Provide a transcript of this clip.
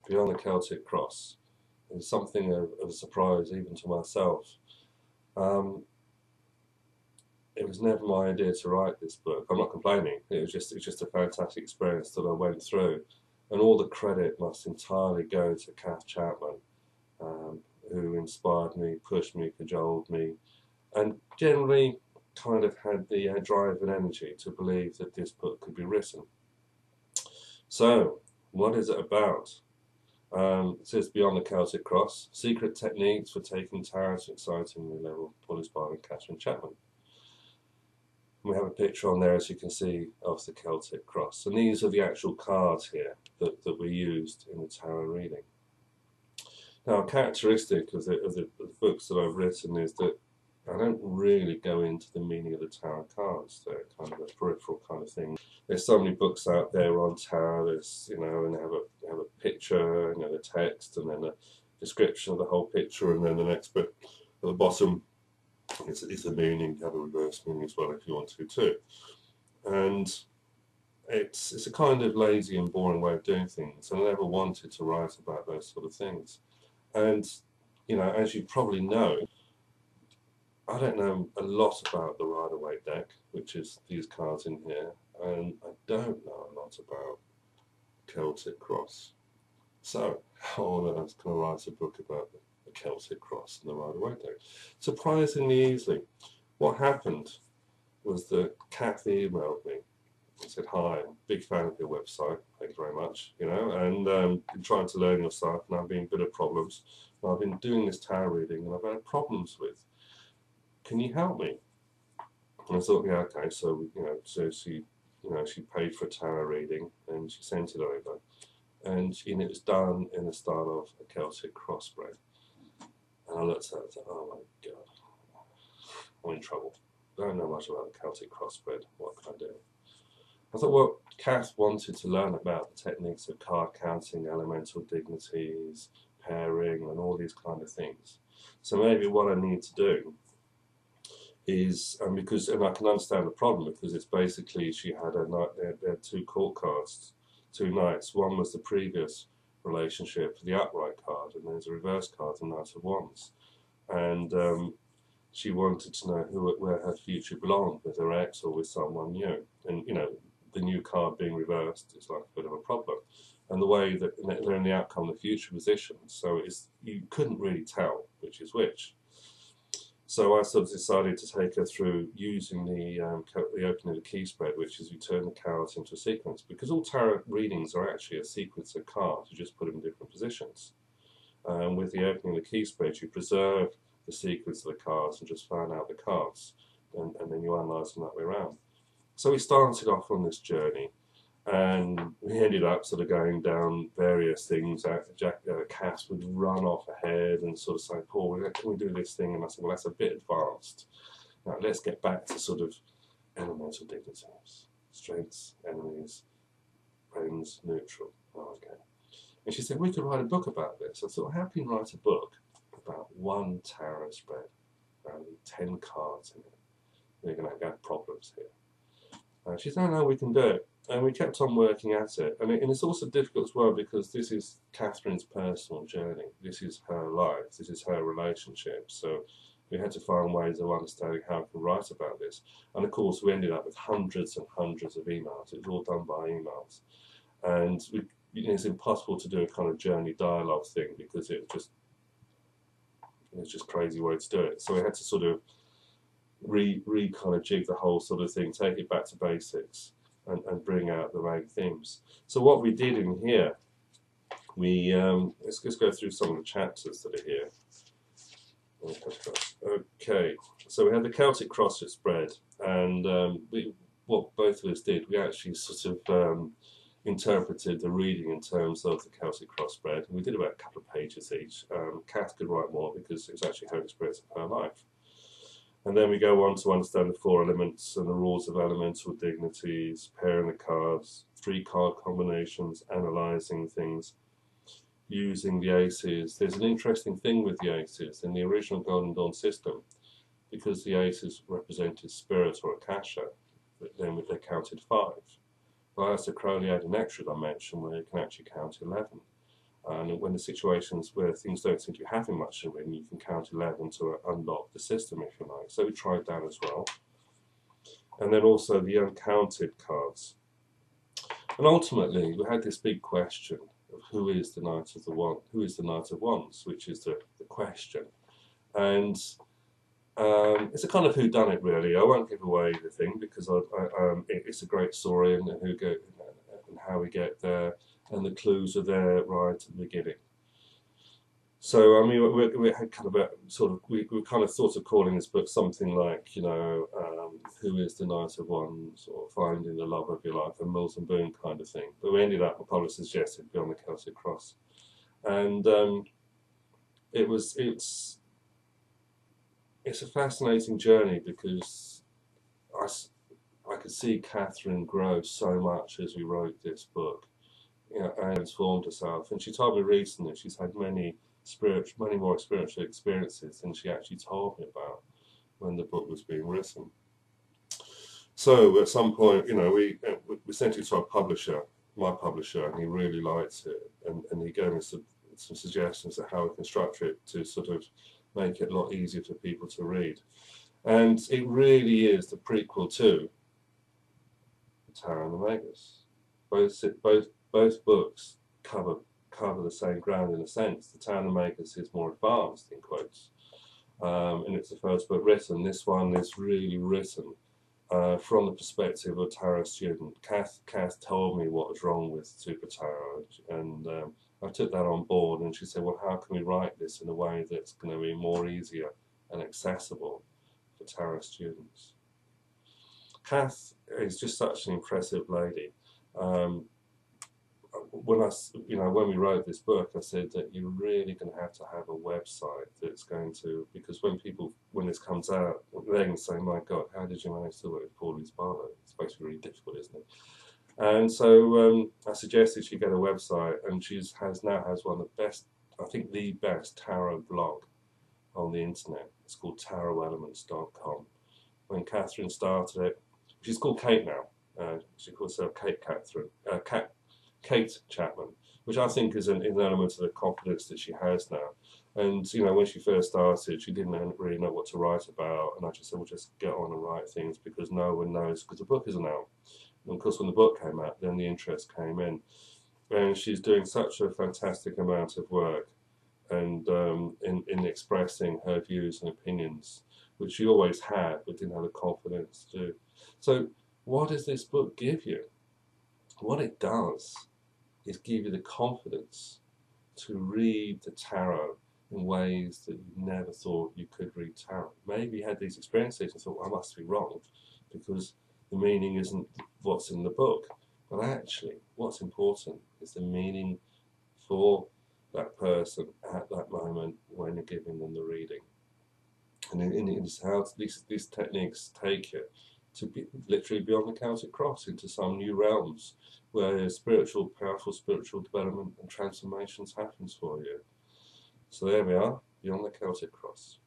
Beyond the Celtic Cross is something of a surprise even to myself. Um, it was never my idea to write this book. I'm not complaining. It was just a fantastic experience that I went through, and all the credit must entirely go to Kath Chapman, who inspired me, pushed me, cajoled me, and generally kind of had the drive and energy to believe that this book could be written. So, what is it about? It says Beyond the Celtic Cross, secret techniques for taking tarot to excitingly level, Hughes-Barlow and Catherine Chapman. We have a picture on there, as you can see, of the Celtic Cross. And these are the actual cards here that we used in the tarot reading. Now, a characteristic of the books that I've written is that I don't really go into the meaning of the tarot cards. They're kind of a peripheral kind of thing. There's so many books out there on tarot. There's, and they have a picture, the text, and then a description of the whole picture, and then the next bit at the bottom is the meaning. You have a reverse meaning as well if you want to too. And it's a kind of lazy and boring way of doing things, and I never wanted to write about those sort of things. And as you probably know, I don't know a lot about the Rider-Waite deck, which is these cards in here, and I don't know a lot about Celtic Cross. So how on earth can I write a book about the Celtic Cross and the Rider-Waite deck? Surprisingly easily. What happened was that Kath emailed me and said, "Hi, I'm a big fan of your website, thanks very much, and been trying to learn your stuff, and I've been a bit of problems. And I've been doing this tarot reading, and I've had problems with. Can you help me?" And I thought, yeah, okay. So so she paid for a tarot reading, and she sent it over, and it was done in the style of a Celtic Cross spread. And I looked at it and thought, oh my god, I'm in trouble. I don't know much about the Celtic Cross spread. What can I do? I thought, well, Kath wanted to learn about the techniques of card counting, elemental dignities, pairing, and all these kind of things. So maybe what I need to do is, and I can understand the problem, because it's basically she had they had two court cards, two knights. One was the previous relationship, the upright card, and there's a reverse card, the Knight of Wands. And she wanted to know where her future belonged, with her ex or with someone new. And the new card being reversed is like a bit of a problem. And the way that they're in the outcome, the future positions, so you couldn't really tell which is which. So I sort of decided to take her through using the opening of the key spread, which is you turn the cards into a sequence, because all tarot readings are actually a sequence of cards. You just put them in different positions. With the opening of the key spread, you preserve the sequence of the cards and just fan out the cards, and then you analyse them that way around. So we started off on this journey, and we ended up sort of going down various things. Cass would run off ahead and sort of say, "Paul, can we do this thing?" And I said, "Well, that's a bit advanced. Now let's get back to sort of elemental dignities, strengths, enemies, friends, neutral." Oh, okay. And she said, "We could write a book about this." I thought, how can you write a book about one tarot spread, only 10 cards in it? You're going to have problems here. She said, "No, we can do it." And we kept on working at it. And it's also difficult as well, because this is Catherine's personal journey. This is her life. This is her relationship. So we had to find ways of understanding how we could write about this. And of course, we ended up with hundreds and hundreds of emails. It was all done by emails. And it's impossible to do a kind of journey dialogue thing, because it's just crazy way to do it. So we had to sort of kind of jig the whole sort of thing, take it back to basics, and bring out the main themes. So what we did in here, let's just go through some of the chapters that are here. Okay, so we had the Celtic Cross spread, and what both of us did, we actually sort of interpreted the reading in terms of the Celtic Cross spread. We did about a couple of pages each. Kath could write more, because it was actually her experience of her life. And then we go on to understand the 4 elements and the rules of elemental dignities, pairing the cards, 3 card combinations, analysing things, using the aces. There's an interesting thing with the aces. In the original Golden Dawn system, because the aces represented spirit or akasha, then they counted 5. But as the Crowley had an extra dimension where you can actually count 11. And when the situations where things don't seem to be having much to win, you can count 11 to unlock the system, if you like. So we tried that as well. And then also the uncounted cards. And ultimately, we had this big question of who is the Knight of the Wand, who is the Knight of Wands, which is the question. And it's a kind of whodunit, really. I won't give away the thing because it's a great story and how we get there, and the clues are there right at the beginning. So I mean, we had kind of we kind of thought of calling this book something like, you know, who is the Knight of Wands, or finding the love of your life, a Mills and Boon kind of thing. But we ended up, the publisher suggested, Beyond the Celtic Cross, and it's a fascinating journey because I could see Catherine grow so much as we wrote this book, you know, and transformed herself. And she told me recently she's had many more spiritual experiences than she actually told me about when the book was being written. So at some point, you know, we sent it to our publisher, my publisher, and he really liked it, and he gave me some suggestions of how we can structure it to sort of make it a lot easier for people to read. And it really is the prequel to The Tarot and the Magus. Both books cover the same ground in a sense. The Tarot and the Magus is more advanced, in quotes, and it's the first book written. This one is really written from the perspective of a tarot student. Kath told me what was wrong with Super Tarot, and I took that on board, and she said, well, how can we write this in a way that's going to be more easier and accessible for tarot students? Kath is just such an impressive lady. When we wrote this book, I said that you're really going to have a website that's going to, because when this comes out, they're going to say, my God, how did you manage to work with Hughes-Barlow? It's supposed to be really difficult, isn't it? And so I suggested she get a website, and she now has one of the best, I think the best tarot blog on the internet. It's called tarotelements.com. When Catherine started it, she's called Kate now. She calls herself Kate Chapman, which I think is an element of the confidence that she has now. And you know, when she first started, she didn't really know what to write about, and I just said, well, just get on and write things, because no one knows, because the book isn't out. And of course, when the book came out, then the interest came in, and she's doing such a fantastic amount of work, and in expressing her views and opinions, which she always had, but didn't have the confidence to do. So, what does this book give you? What it does is give you the confidence to read the tarot in ways that you never thought you could read tarot. Maybe you had these experiences and thought, well, I must be wrong because the meaning isn't what's in the book. But actually, what's important is the meaning for that person at that moment when you're giving them the reading. And it's how these techniques take you to be literally beyond the Celtic Cross into some new realms where powerful spiritual development and transformations happens for you. So there we are, beyond the Celtic Cross.